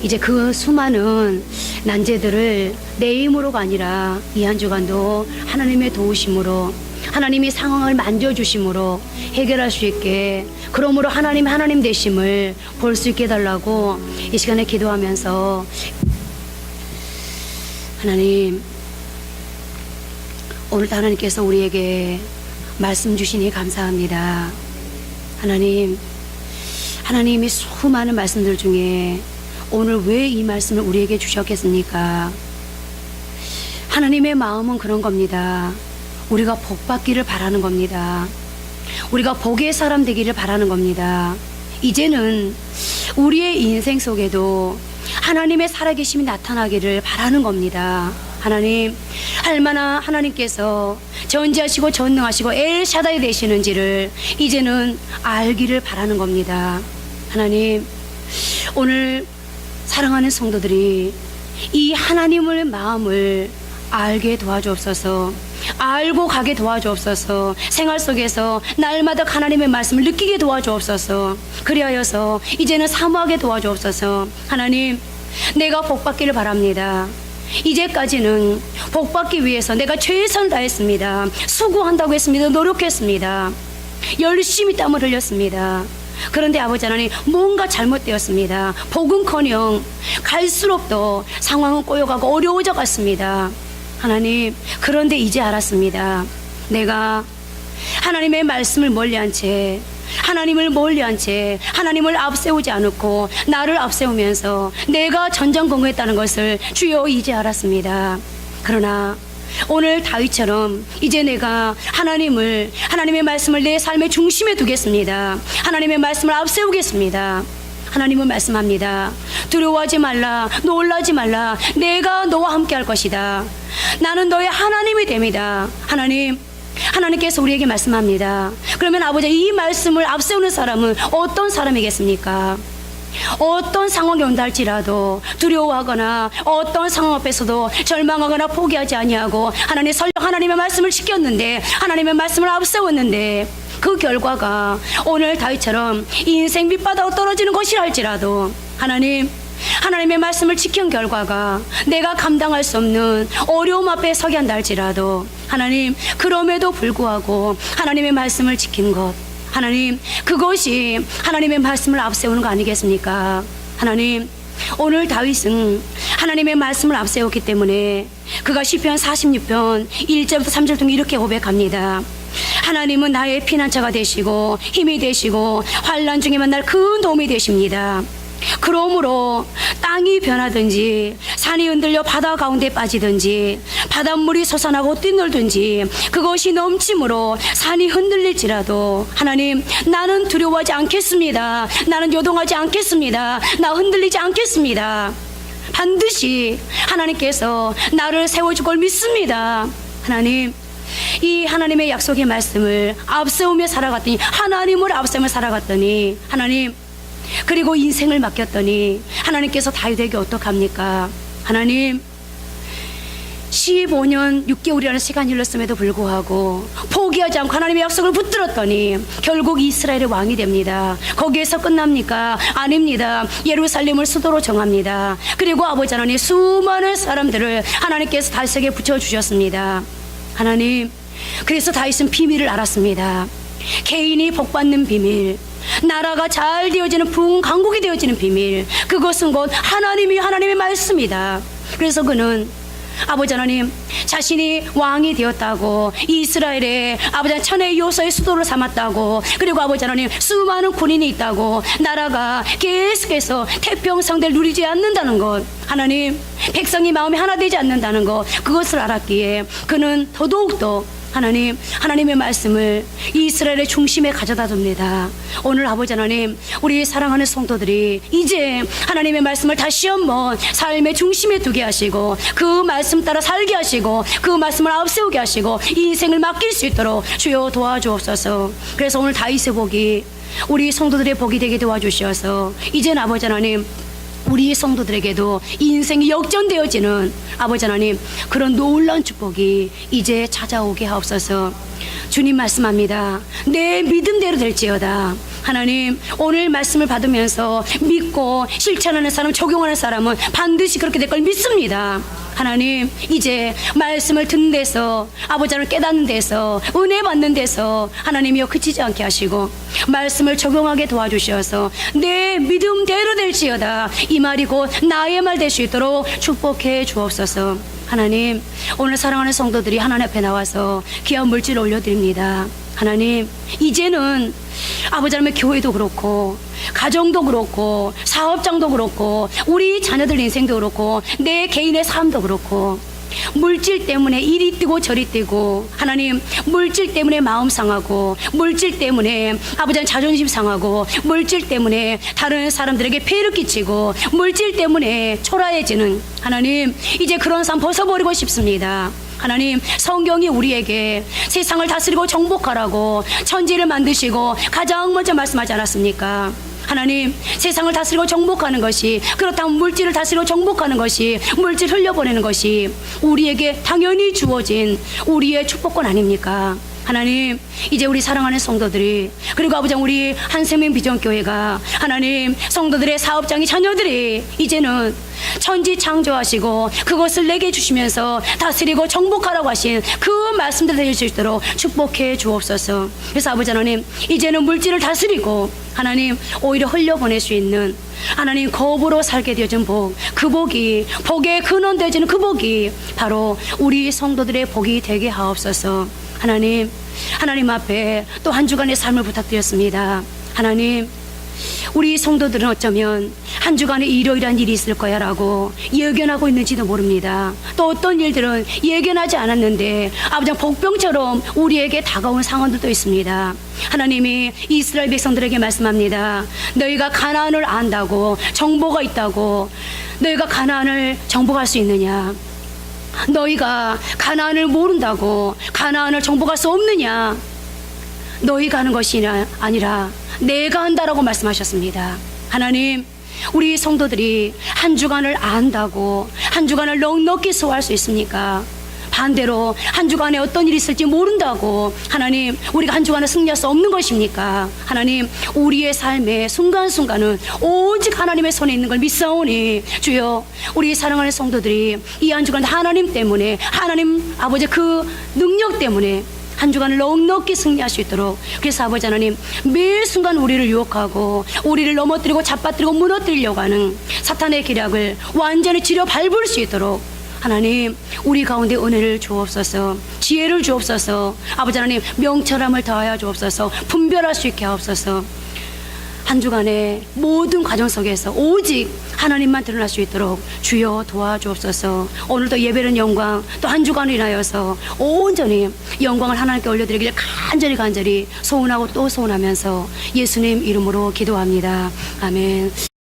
이제 그 수많은 난제들을 내 힘으로가 아니라 이 한 주간도 하나님의 도우심으로, 하나님이 상황을 만져주심으로 해결할 수 있게, 그러므로 하나님 되심을 볼 수 있게 해달라고 이 시간에 기도하면서, 하나님, 오늘도 하나님께서 우리에게 말씀 주시니 감사합니다. 하나님이 수많은 말씀들 중에 오늘 왜 이 말씀을 우리에게 주셨겠습니까? 하나님의 마음은 그런 겁니다. 우리가 복 받기를 바라는 겁니다. 우리가 복의 사람 되기를 바라는 겁니다. 이제는 우리의 인생 속에도 하나님의 살아계심이 나타나기를 바라는 겁니다. 하나님, 얼마나 하나님께서 전지하시고 전능하시고 엘샤다이 되시는지를 이제는 알기를 바라는 겁니다. 하나님, 오늘 사랑하는 성도들이 이 하나님의 마음을 알게 도와주옵소서. 알고 가게 도와주옵소서. 생활 속에서 날마다 하나님의 말씀을 느끼게 도와주옵소서. 그리하여서 이제는 사모하게 도와주옵소서. 하나님, 내가 복받기를 바랍니다. 이제까지는 복받기 위해서 내가 최선을 다했습니다. 수고한다고 했습니다. 노력했습니다. 열심히 땀을 흘렸습니다. 그런데 아버지 하나님, 뭔가 잘못되었습니다. 복은커녕 갈수록 더 상황은 꼬여가고 어려워져 갔습니다. 하나님, 그런데 이제 알았습니다. 내가 하나님의 말씀을 멀리한 채, 하나님을 멀리한 채, 하나님을 앞세우지 않고 나를 앞세우면서 내가 전전긍긍했다는 것을 주여 이제 알았습니다. 그러나 오늘 다윗처럼 이제 내가 하나님의 말씀을 내 삶의 중심에 두겠습니다. 하나님의 말씀을 앞세우겠습니다. 하나님은 말씀합니다. 두려워하지 말라, 놀라지 말라. 내가 너와 함께 할 것이다. 나는 너의 하나님이 됩니다. 하나님께서 우리에게 말씀합니다. 그러면 아버지, 이 말씀을 앞세우는 사람은 어떤 사람이겠습니까? 어떤 상황이 온다 할지라도 두려워하거나 어떤 상황 앞에서도 절망하거나 포기하지 아니하고 하나님의 말씀을 지켰는데, 하나님의 말씀을 앞세웠는데, 그 결과가 오늘 다윗처럼 인생 밑바닥으로 떨어지는 것이라 할지라도 하나님의 말씀을 지킨 결과가 내가 감당할 수 없는 어려움 앞에 서게 한다 할지라도, 하나님, 그럼에도 불구하고 하나님의 말씀을 지킨 것, 하나님, 그것이 하나님의 말씀을 앞세우는 거 아니겠습니까? 하나님, 오늘 다윗은 하나님의 말씀을 앞세웠기 때문에 그가 시편 46편 1절부터 3절 중에 이렇게 고백합니다. 하나님은 나의 피난처가 되시고 힘이 되시고 환난 중에 만날 큰 도움이 되십니다. 그러므로 땅이 변하든지 산이 흔들려 바다 가운데 빠지든지 바닷물이 솟아나고 뛰놀든지 그것이 넘침으로 산이 흔들릴지라도, 하나님, 나는 두려워하지 않겠습니다. 나는 요동하지 않겠습니다. 나 흔들리지 않겠습니다. 반드시 하나님께서 나를 세워줄 걸 믿습니다. 하나님, 이 하나님의 약속의 말씀을 앞세우며 살아갔더니, 하나님을 앞세우며 살아갔더니, 하나님, 그리고 인생을 맡겼더니 하나님께서 다윗에게 어떡합니까? 하나님, 15년 6개월이라는 시간이 흘렀음에도 불구하고 포기하지 않고 하나님의 약속을 붙들었더니 결국 이스라엘의 왕이 됩니다. 거기에서 끝납니까? 아닙니다. 예루살렘을 수도로 정합니다. 그리고 아버지 하나님, 수많은 사람들을 하나님께서 다윗에게 붙여주셨습니다. 하나님, 그래서 다윗은 비밀을 알았습니다. 개인이 복받는 비밀, 나라가 잘 되어지는 부흥 강국이 되어지는 비밀, 그것은 곧 하나님의 말씀이다. 그래서 그는 아버지 하나님 자신이 왕이 되었다고, 이스라엘의 아버지 천의 요소의 수도를 삼았다고, 그리고 아버지 하나님 수많은 군인이 있다고, 나라가 계속해서 태평성대를 누리지 않는다는 것, 하나님 백성이 마음이 하나 되지 않는다는 것, 그것을 알았기에 그는 더더욱더 하나님의 말씀을 이스라엘의 중심에 가져다 둡니다. 오늘 아버지 하나님, 우리 사랑하는 성도들이 이제 하나님의 말씀을 다시 한번 삶의 중심에 두게 하시고, 그 말씀 따라 살게 하시고, 그 말씀을 앞세우게 하시고, 인생을 맡길 수 있도록 주여 도와주옵소서. 그래서 오늘 다윗의 복이 우리 성도들의 복이 되게 도와주셔서, 이제는 아버지 하나님 우리 성도들에게도 인생이 역전되어지는 아버지 하나님 그런 놀라운 축복이 이제 찾아오게 하옵소서. 주님 말씀합니다. 내 믿음대로 될지어다. 하나님 오늘 말씀을 받으면서 믿고 실천하는 사람, 적용하는 사람은 반드시 그렇게 될 걸 믿습니다. 하나님 이제 말씀을 듣는 데서, 아버지 하나님 깨닫는 데서, 은혜 받는 데서 하나님이여 그치지 않게 하시고 말씀을 적용하게 도와주셔서 내 믿음대로 될지어다, 이 말이 곧 나의 말 될 수 있도록 축복해 주옵소서. 하나님 오늘 사랑하는 성도들이 하나님 앞에 나와서 귀한 물질을 올려드립니다. 하나님 이제는 아버지 하나님의 교회도 그렇고 가정도 그렇고 사업장도 그렇고 우리 자녀들 인생도 그렇고 내 개인의 삶도 그렇고, 물질 때문에 이리 뛰고 저리 뛰고, 하나님 물질 때문에 마음 상하고, 물질 때문에 아버지 자존심 상하고, 물질 때문에 다른 사람들에게 폐를 끼치고, 물질 때문에 초라해지는 하나님 이제 그런 삶 벗어버리고 싶습니다. 하나님 성경이 우리에게 세상을 다스리고 정복하라고 천지를 만드시고 가장 먼저 말씀하지 않았습니까? 하나님 세상을 다스리고 정복하는 것이, 그렇다면 물질을 다스리고 정복하는 것이, 물질 흘려보내는 것이 우리에게 당연히 주어진 우리의 축복권 아닙니까? 하나님 이제 우리 사랑하는 성도들이, 그리고 아버지 우리 한생명 비전교회가, 하나님 성도들의 사업장이, 자녀들이 이제는 천지 창조하시고 그것을 내게 주시면서 다스리고 정복하라고 하신 그 말씀대로 될 수 있도록 축복해 주옵소서. 그래서 아버지 하나님 이제는 물질을 다스리고 하나님 오히려 흘려보낼 수 있는, 하나님 거부로 살게 되어진 복, 그 복이, 복의 근원 되어지는 그 복이 바로 우리 성도들의 복이 되게 하옵소서. 하나님 앞에 또 한 주간의 삶을 부탁드렸습니다. 하나님 우리 성도들은 어쩌면 한 주간에 이러이러한 일이 있을 거야 라고 예견하고 있는지도 모릅니다. 또 어떤 일들은 예견하지 않았는데 아버지 복병처럼 우리에게 다가온 상황들도 있습니다. 하나님이 이스라엘 백성들에게 말씀합니다. 너희가 가나안을 안다고, 정보가 있다고, 너희가 가나안을 정복할 수 있느냐? 너희가 가나안을 모른다고 가나안을 정복할 수 없느냐? 너희가 하는 것이 아니라 내가 한다라고 말씀하셨습니다. 하나님 우리 성도들이 한 주간을 안다고 한 주간을 넉넉히 소화할 수 있습니까? 반대로 한 주간에 어떤 일이 있을지 모른다고 하나님 우리가 한 주간을 승리할 수 없는 것입니까? 하나님 우리의 삶의 순간순간은 오직 하나님의 손에 있는 걸 믿사오니 주여 우리 사랑하는 성도들이 이 한 주간 하나님 때문에, 하나님 아버지 그 능력 때문에 한 주간을 넉넉히 승리할 수 있도록, 그래서 아버지 하나님 매 순간 우리를 유혹하고 우리를 넘어뜨리고 잡아뜨리고 무너뜨리려고 하는 사탄의 기략을 완전히 지려 밟을 수 있도록 하나님 우리 가운데 은혜를 주옵소서, 지혜를 주옵소서, 아버지 하나님 명철함을 더하여 주옵소서, 분별할 수 있게 하옵소서. 한 주간의 모든 과정 속에서 오직 하나님만 드러날 수 있도록 주여 도와주옵소서. 오늘도 예배는 영광, 또 한 주간을 인하여서 온전히 영광을 하나님께 올려드리기를 간절히 소원하고 또 소원하면서 예수님 이름으로 기도합니다. 아멘.